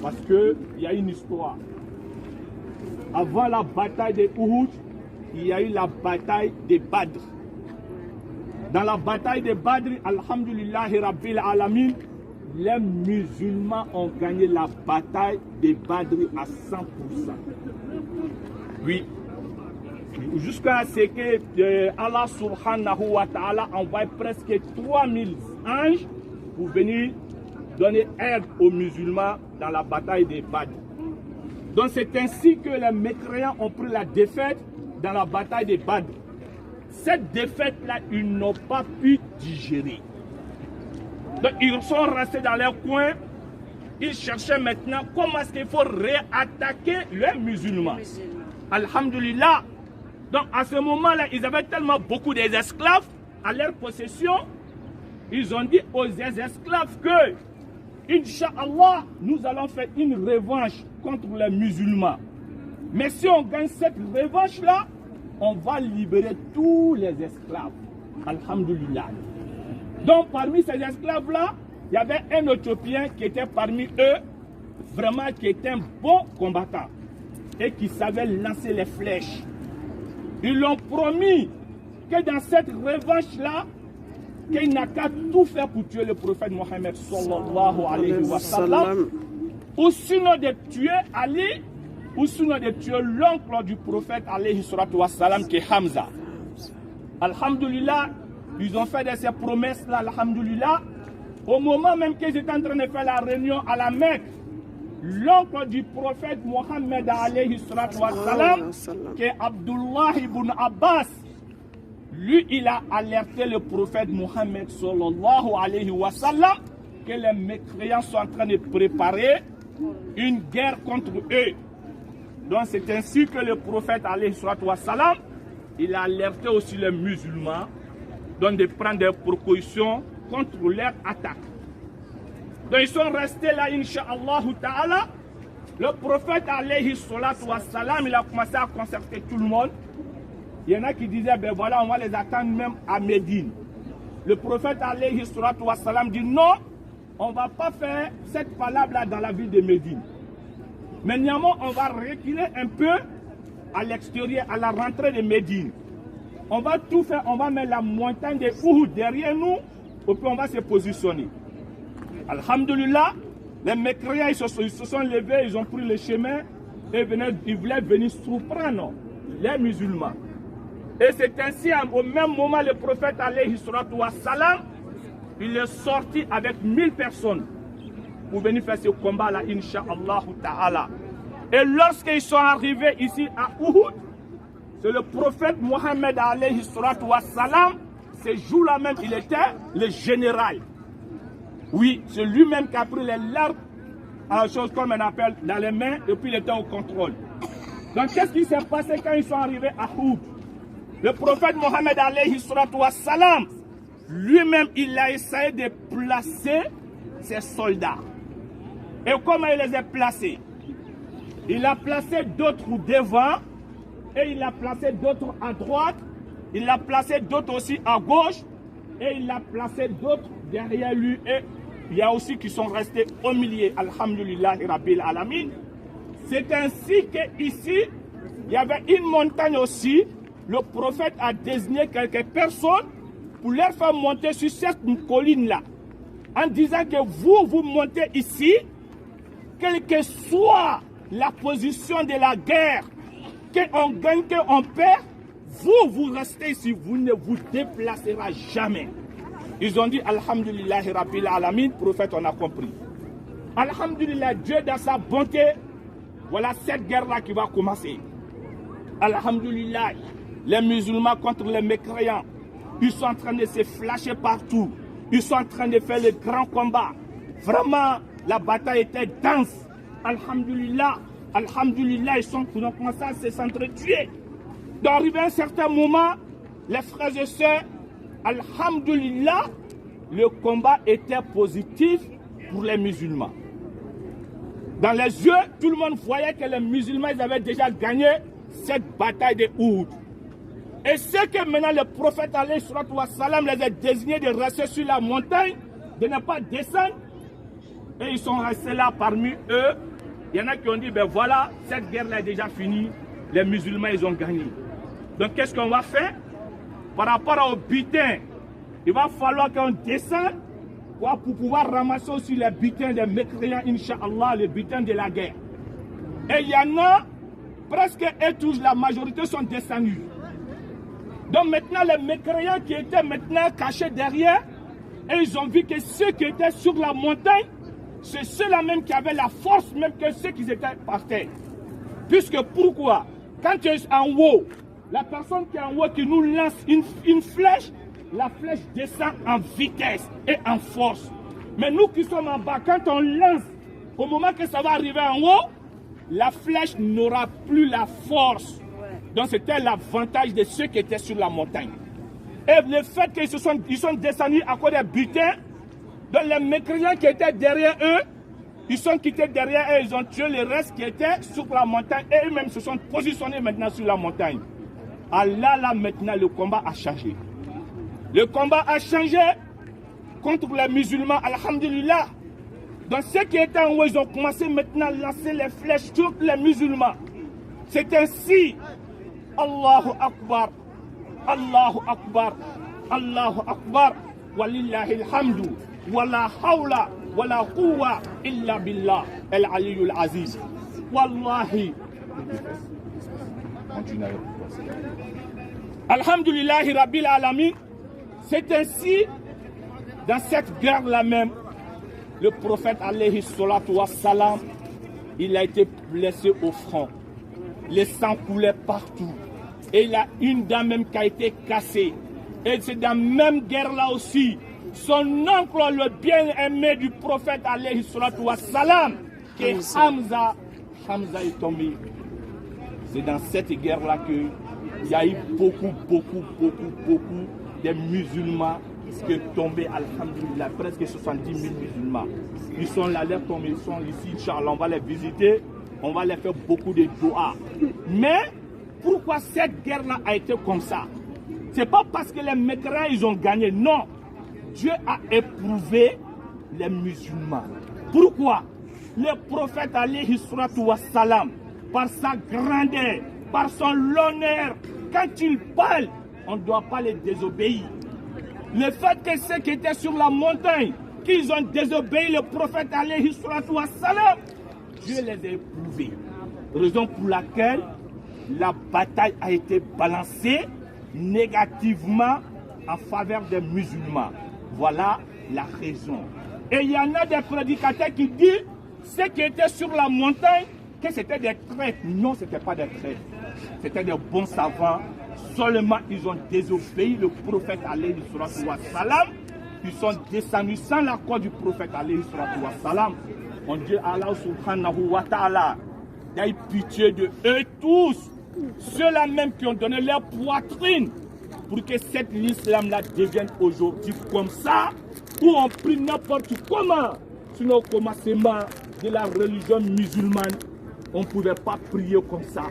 Parce qu'il y a une histoire. Avant la bataille de Uhud, il y a eu la bataille de Badr. Dans la bataille de Badr, alhamdulillahi rabbil alamin, les musulmans ont gagné la bataille de Badr à 100%. Oui. Jusqu'à ce que Allah subhanahu wa ta'ala envoie presque 3000 anges pour venir donner aide aux musulmans dans la bataille de Badr. Donc c'est ainsi que les mécréants ont pris la défaite dans la bataille de Badr. Cette défaite-là, ils n'ont pas pu digérer. Donc ils sont restés dans leur coin. Ils cherchaient maintenant comment est-ce qu'il faut réattaquer les musulmans. Alhamdulillah. Donc à ce moment-là, ils avaient tellement beaucoup d'esclaves à leur possession. Ils ont dit aux esclaves que, Inch'Allah, nous allons faire une revanche contre les musulmans. Mais si on gagne cette revanche-là, on va libérer tous les esclaves. Alhamdulillah. Donc parmi ces esclaves-là, il y avait un Éthiopien qui était parmi eux, vraiment qui était un bon combattant et qui savait lancer les flèches. Ils l'ont promis que dans cette revanche-là, qu'il n'a qu'à tout faire pour tuer le prophète Mohammed sallallahu alayhi wa sallam, ou sinon de tuer Ali, ou sinon de tuer l'oncle du prophète alayhi wa sallam qui est Hamza. Alhamdulillah, ils ont fait de ces promesses-là, alhamdulillah. Au moment même qu'ils étaient en train de faire la réunion à la Mecque, l'oncle du prophète Mohammed alayhi wa sallam, qui est Abdullah ibn Abbas, lui, il a alerté le prophète Mohammed sallallahu alayhi wa sallam que les mécréants sont en train de préparer une guerre contre eux. Donc c'est ainsi que le prophète alayhi wa sallam, il a alerté aussi les musulmans donc de prendre des précautions contre leur attaque. Donc ils sont restés là, incha'Allah ta'ala. Le prophète alayhi wa sallam, il a commencé à concerter tout le monde. Il y en a qui disaient, ben voilà, on va les attendre même à Médine. Le prophète alayhi wa sallam dit non, on ne va pas faire cette parole-là dans la ville de Médine. Mais néanmoins, on va reculer un peu à l'extérieur, à la rentrée de Médine. On va tout faire, on va mettre la montagne de Uhud derrière nous, et puis on va se positionner. Alhamdulillah, les mécréants ils se sont levés, ils ont pris le chemin et ils voulaient venir surprendre les musulmans. Et c'est ainsi, au même moment, le prophète alayhi wa sallam, il est sorti avec 1000 personnes pour venir faire ce combat-là, incha'Allah ta'ala. Et lorsqu'ils sont arrivés ici à Uhud, c'est le prophète Mohammed alayhi wa sallam, ce jour-là même, il était le général. Oui, c'est lui-même qui a pris les larmes, chose comme on appelle, dans les mains, et puis il était au contrôle. Donc qu'est-ce qui s'est passé quand ils sont arrivés à Uhud? Le prophète Mohammed alayhi wa sallam, lui-même, il a essayé de placer ses soldats. Et comment il les a placés? Il a placé d'autres devant, et il a placé d'autres à droite, il a placé d'autres aussi à gauche, et il a placé d'autres derrière lui. Et il y a aussi qui sont restés au milieu. Alhamdulillah rabbil alamin. C'est ainsi qu'ici, il y avait une montagne aussi. Le prophète a désigné quelques personnes pour leur faire monter sur cette colline-là. En disant que vous montez ici, quelle que soit la position de la guerre, qu'on gagne, qu'on perd, vous restez ici, vous ne vous déplacerez jamais. Ils ont dit Alhamdulillah Rabbil Alamin, prophète, on a compris. Alhamdulillah, Dieu dans sa bonté, voilà cette guerre-là qui va commencer. Alhamdulillah, les musulmans contre les mécréants, ils sont en train de se flasher partout. Ils sont en train de faire le grand combat. Vraiment, la bataille était dense. Alhamdulillah, Alhamdulillah, ils ont commencé à se s'entretuer. D'arriver à un certain moment, les frères et sœurs, Alhamdulillah, le combat était positif pour les musulmans. Dans les yeux, tout le monde voyait que les musulmans ils avaient déjà gagné cette bataille de Uhud. Et ce que maintenant le prophète alayhi wa sallam les a désignés de rester sur la montagne, de ne pas descendre, Et ils sont restés là parmi eux. Il y en a qui ont dit, ben voilà, cette guerre-là est déjà finie. Les musulmans, ils ont gagné. Donc qu'est-ce qu'on va faire? Par rapport au butin, il va falloir qu'on descende pour pouvoir ramasser aussi les butins des mécréants, Inch'Allah, les butins de la guerre. Et il y en a, presque et tous, la majorité sont descendus. Donc maintenant, les mécréants qui étaient maintenant cachés derrière, et ils ont vu que ceux qui étaient sur la montagne, c'est ceux-là même qui avaient la force, même que ceux qui étaient par terre. Puisque pourquoi? Quand tu es en haut, la personne qui est en haut qui nous lance une flèche, la flèche descend en vitesse et en force. Mais nous qui sommes en bas, quand on lance, au moment que ça va arriver en haut, la flèche n'aura plus la force. Donc c'était l'avantage de ceux qui étaient sur la montagne. Et le fait qu'ils sont descendus à cause des butins, donc les mécréants qui étaient derrière eux, ils sont quittés derrière eux, ils ont tué les restes qui étaient sur la montagne et eux-mêmes se sont positionnés maintenant sur la montagne. Allah, là maintenant, le combat a changé. Le combat a changé contre les musulmans, alhamdulillah. Donc ceux qui étaient en haut, ils ont commencé maintenant à lancer les flèches sur les musulmans. C'est ainsi, Allahu Akbar, Allahu Akbar, Allahu Akbar, walillahi alhamdu, wala hawla, wala quwwa illa billah, al-aliyyul aziz. Wallahi. Alhamdulillahi Rabbil Alamin. C'est ainsi, dans cette guerre-là même, le prophète alayhi salatu wassalam, il a été blessé au front. Le sang coulait partout. Et il y a une dent même qui a été cassée. Et c'est dans la même guerre-là aussi, son oncle, le bien-aimé du prophète alayhi salatu wassalam, qui est Hamza est tombé. C'est dans cette guerre-là qu'il y a eu beaucoup de musulmans qui sont tombés, alhamdulillah, presque 70 000 musulmans. Ils sont là, comme ils sont ici, Inch'Allah, on va les visiter, on va les faire beaucoup de doigts. Mais pourquoi cette guerre-là a été comme ça? C'est pas parce que les mécréants ils ont gagné, non. Dieu a éprouvé les musulmans. Pourquoi? Le prophète alayhi salatu wassalam, par sa grandeur, par son honneur, quand il parle, on ne doit pas les désobéir. Le fait que ceux qui étaient sur la montagne, qu'ils ont désobéi le prophète alayhi salatu wassalam, Dieu les a éprouvés. Raison pour laquelle la bataille a été balancée négativement en faveur des musulmans. Voilà la raison. Et il y en a des prédicateurs qui disent ceux qui étaient sur la montagne, que c'était des traîtres. Non, ce n'était pas des traîtres. C'était des bons savants. Seulement, ils ont désobéi le prophète alayhi sallam. Ils sont descendus sans l'accord du prophète alayhi sallam. On dit Allah subhanahu wa ta'ala, d'aille pitié de eux tous. Ceux-là même qui ont donné leur poitrine pour que cette l'islam-là devienne aujourd'hui comme ça, où on prie n'importe comment. Sinon, au commencement de la religion musulmane, on ne pouvait pas prier comme ça.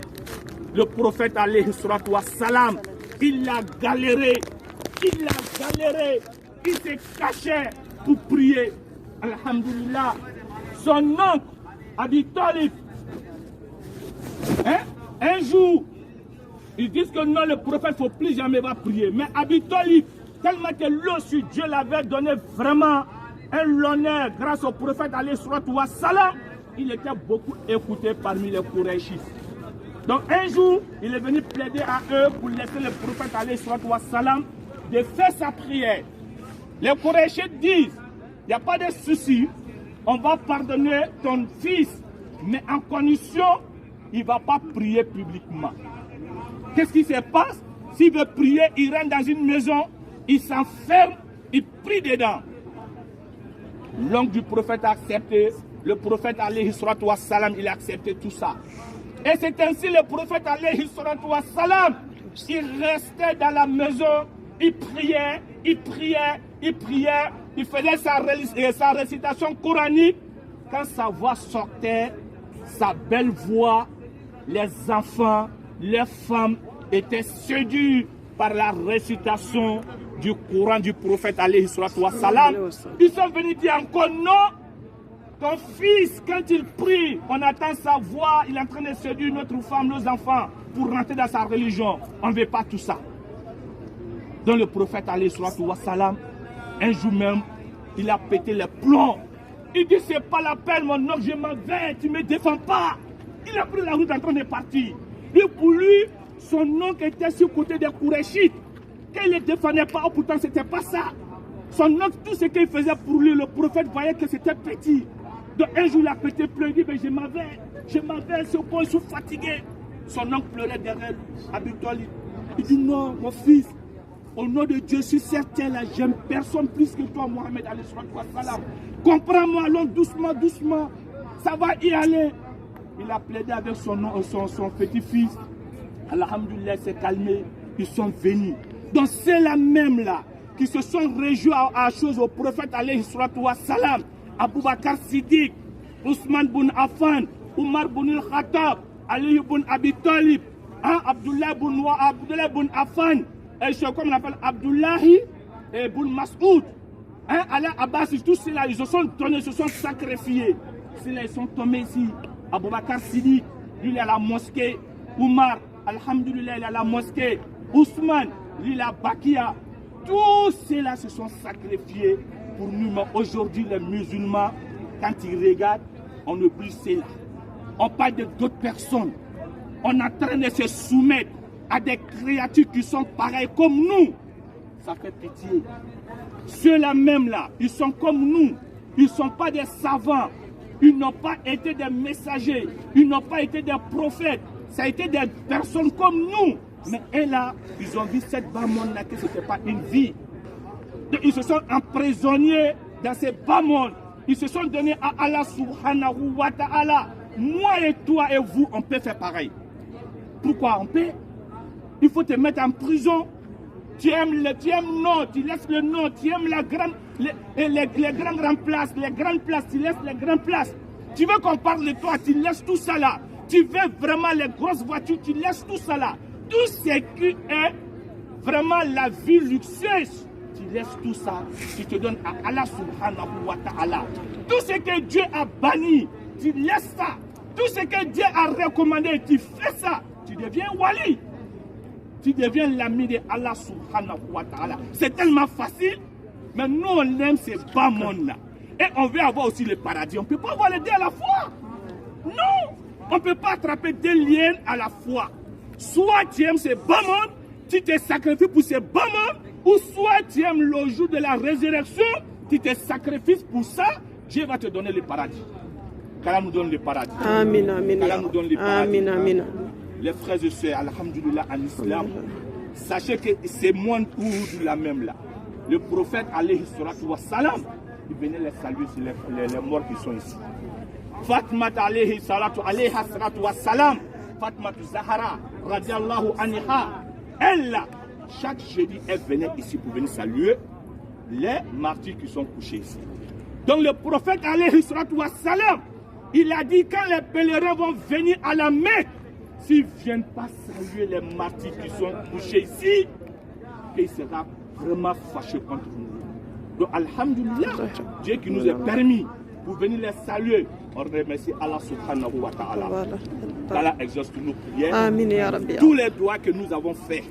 Le prophète alayhi salatu wassalam, il a galéré, il s'est caché pour prier. Alhamdulillah. Son oncle, Abi Talib, un jour, ils disent que non, le prophète ne faut plus jamais va prier. Mais Abi Talib, tellement que l'eau sur Dieu l'avait donné vraiment un honneur grâce au prophète alayhi salatu wassalam, il était beaucoup écouté parmi les Qurayshis. Donc un jour, il est venu plaider à eux pour laisser le prophète alayhi salatu wassalam de faire sa prière. Les Qurayshis disent, il n'y a pas de souci, on va pardonner ton fils, mais en condition, il ne va pas prier publiquement. Qu'est-ce qui se passe? S'il veut prier, il rentre dans une maison, il s'enferme, il prie dedans. L'oncle du prophète a accepté, le prophète alayhi salatu wassalam, il a accepté tout ça. Et c'est ainsi le prophète alayhi salatu wassalam, il restait dans la maison, il priait, il faisait sa récitation coranique. Quand sa voix sortait, sa belle voix, les enfants, les femmes étaient séduits par la récitation du Coran du prophète alayhi salatu wassalam. Ils sont venus dire encore non, Ton fils, quand il prie, on attend sa voix, il est en train de séduire notre femme, nos enfants, pour rentrer dans sa religion. On ne veut pas tout ça. Donc le prophète, alayhi salatu wa salam, un jour même, il a pété les plombs. Il dit, c'est pas la peine, mon oncle, je m'en vais, tu ne me défends pas. Il a pris la route en train de partir. Et pour lui, son oncle était sur le côté des Kourachites. Quand il ne les défendait pas, oh, pourtant, ce n'était pas ça. Son oncle, tout ce qu'il faisait pour lui, le prophète voyait que c'était petit. Donc un jour, il a pété pleurer, il dit, mais je m'en vais, c'est au point, je suis fatigué. Son oncle pleurait derrière lui, Abi-Talib. Il dit, non, mon fils, au nom de Dieu, si certain là, j'aime personne plus que toi, Mohamed, alayhi salam. Comprends-moi, allons doucement, doucement, ça va y aller. Il a plaidé avec son petit-fils. Alhamdoulilah, s'est calmé, ils sont venus. Donc c'est la même là, qui se sont réjouis à chose au prophète, alayhi salam. Abu Bakr Siddiq, Ousmane bin Affan, Omar bin al-Khattab, Ali bin Abi Talib, Abdullah bin Affan, et comme on appelle Abdullahi bin Mas'oud, Allah Abbas, tous ceux-là, ils se sont donnés, se sont sacrifiés. Ceux-là, ils sont tombés ici. Abu Bakr Siddiq, lui, il est à la mosquée. Omar, alhamdoulilah, il est à la mosquée. Ousmane, lui, il est à Bakia. Tous ceux-là se sont sacrifiés pour nous. Mais aujourd'hui, les musulmans, quand ils regardent, on oublie cela. On parle d'autres personnes. On est en train de se soumettre à des créatures qui sont pareilles comme nous. Ça fait pitié. Ceux-là même là, ils sont comme nous. Ils ne sont pas des savants. Ils n'ont pas été des messagers. Ils n'ont pas été des prophètes. Ça a été des personnes comme nous. Mais eux là, ils ont vu cette bas monde là que ce n'était pas une vie. Donc, ils se sont emprisonnés dans ces bas mondes. Ils se sont donnés à Allah subhanahu wa ta'ala. Moi et toi et vous, on peut faire pareil. Pourquoi on peut? Il faut te mettre en prison. Tu aimes non, tu laisses le nom, tu aimes les grandes places, tu laisses les grandes places. Tu veux qu'on parle de toi, tu laisses tout ça là. Tu veux vraiment les grosses voitures, tu laisses tout ça là. Tout ce qui est vraiment la vie luxueuse, tu laisses tout ça, tu te donnes à Allah subhanahu wa ta'ala. Tout ce que Dieu a banni, tu laisses ça. Tout ce que Dieu a recommandé, tu fais ça. Tu deviens wali. Tu deviens l'ami de Allah subhanahu wa ta'ala. C'est tellement facile, mais nous on aime ces bas mondes là. Et on veut avoir aussi le paradis. On ne peut pas avoir les deux à la fois. Non, on ne peut pas attraper deux liens à la fois. Soit tu aimes ces bas mondes, tu te sacrifies pour ces bas mondes, ou soit tu aimes le jour de la résurrection, tu te sacrifies pour ça, Dieu va te donner le paradis. Qu'Allah nous donne le paradis. Amin, amin. Qu'Allah nous donne le paradis. Amin, amin. Les frères et sœurs, alhamdoulilah, en islam, sachez que c'est moins de la même là. Le prophète, alayhi salatu wa salam, il venait les saluer sur les morts qui sont ici. Fatima, alayhi salatu wa salam, Fatima Zahara, radiallahu anha, elle là, chaque jeudi, elle venait ici pour venir saluer les martyrs qui sont couchés ici. Donc le prophète, alayhi salatu wa salam, il a dit quand les pèlerins vont venir à la Mecque, s'ils ne viennent pas saluer les martyrs qui sont couchés ici, il sera vraiment fâché contre nous. Donc, alhamdoulilah, Dieu qui nous a permis pour venir les saluer, on remercie Allah subhanahu wa ta'ala. Qu'Allah exauce nos prières. Amin, ya Rabbi. Tous les doigts que nous avons faits,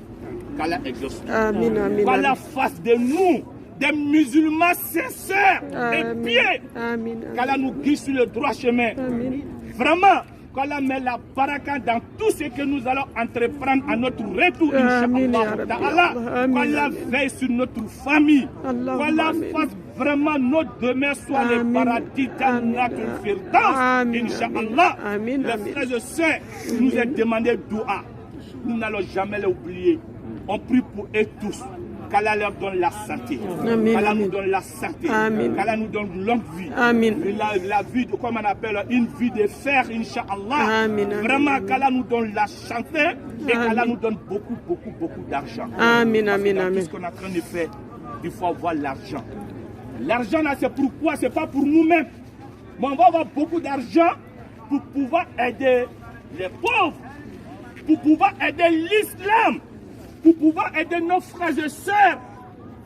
qu'Allah exauce. Amin, amin. Qu'Allah fasse de nous des musulmans sincères et pieux. Amin. Qu'Allah nous guide sur le droit chemin. Amin. Vraiment, qu'Allah met la baraka dans tout ce que nous allons entreprendre à notre retour, Inch'Allah. Qu'Allah veille sur notre famille. Qu'Allah fasse vraiment notre demeure soit le paradis dans notre firdaus, Inch'Allah. Les frères et sœurs, nous ont demandé dua. Nous n'allons jamais l'oublier. On prie pour eux tous. Qu'Allah leur donne la santé. Qu'Allah nous donne la santé. Qu'Allah nous donne longue vie. La vie, comme on appelle, une vie de fer, Inch'Allah. Vraiment, qu'Allah nous donne la santé et qu'Allah nous donne beaucoup d'argent. Amin, amin, Dans amin. tout ce qu'on est en train de faire, il faut avoir l'argent. L'argent, là, c'est pourquoi? C'est pas pour nous-mêmes. Mais on va avoir beaucoup d'argent pour pouvoir aider les pauvres, pour pouvoir aider l'islam, pour pouvoir aider nos frères et sœurs.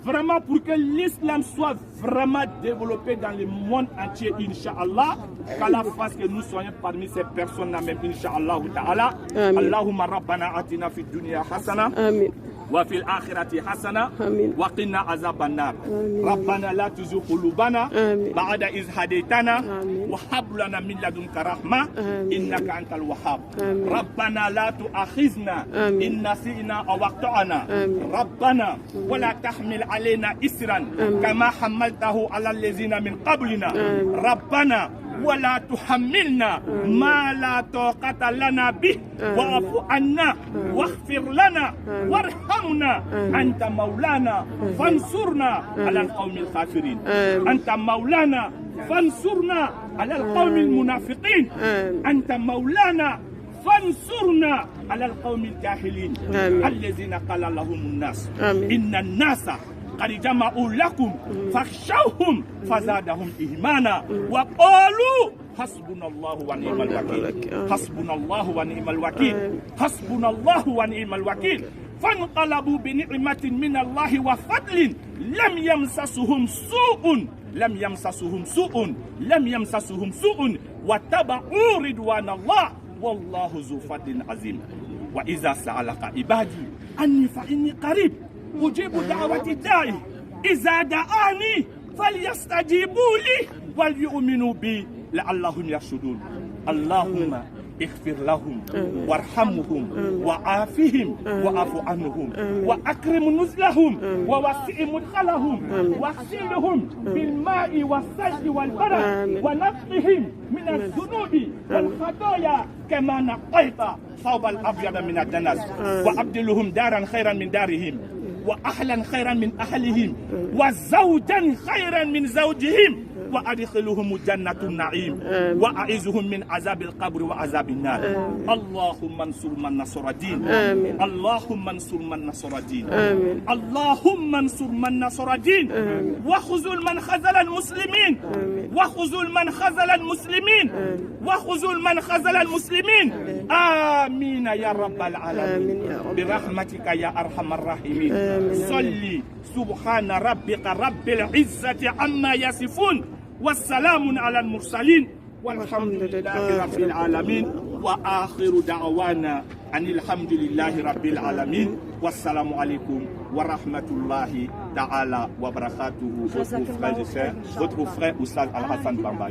vraiment pour que l'islam soit vraiment développé dans le monde entier, Inch'Allah, qu'Allah fasse que nous soyons parmi ces personnes-là même, Inch'Allah ta'ala. Allahumma rabbana atina fid dunya hasana. Amin. وفي الآخرة حسنة آمين. وقنا عذاب النار آمين. ربنا لا تزغ قلوبنا آمين. بعد إذ هديتنا آمين. وهب لنا من لدنك رحمة آمين. إنك أنت الوهاب آمين. ربنا لا تؤاخذنا آمين. إن نسينا أو أخطأنا آمين. ربنا ولا تحمل علينا إسرا كما حملته على الذين من قبلنا آمين. ربنا ولا تحملنا ما لا طاقة لنا به واعف عنا واغفر لنا وارحمنا أنت مولانا فانصرنا على القوم الكافرين أنت مولانا فانصرنا على القوم المنافقين أنت مولانا فانصرنا على القوم الجاهلين الذين قال لهم الناس إن الناس قد جمعوا لكم فاخشوهم فزادهم إيمانا وقالوا حسبنا الله ونعم الوكيل حسبنا الله ونعم الوكيل حسبنا الله ونعم الوكيل فانقلبوا بنعمة من الله وفضل لم يمسسهم سوء لم يمسسهم سوء واتبعوا رضوان الله والله ذو فضل عظيم وإذا سألك عبادي أني فإني قريب أجيب دعوة الداعي إذا دعاني فليستجيبوا لي وليؤمنوا بي لعلهم يرشدون اللهم اغفر لهم وارحمهم وعافهم واعف عنهم واكرم نزلهم ووسع مدخلهم واغسلهم بالماء والثلج والبرد ونقهم من الذنوب والخطايا كما نقيت ثوب الابيض من الدنس وابدلهم دارا خيرا من دارهم واهلا خيرا من اهلهم وزوجا خيرا من زوجهم وأدخلهم جنة النعيم وأعيذهم من عذاب القبر وعذاب النار اللهم انصر من نصر الدين اللهم انصر من نصر الدين اللهم انصر من نصر الدين وخذل من خذل المسلمين وخذل من خذل المسلمين وخذل من خذل المسلمين آمين يا رب العالمين برحمتك يا أرحم الراحمين صلي سبحان ربك رب العزة عما يصفون والسلام على المرسلين والحمد لله رب العالمين وآخر دعوانا أن الحمد لله رب العالمين والسلام عليكم ورحمة الله تعالى وبركاته. Votre frère Oustaz Al-Hassan Bamba.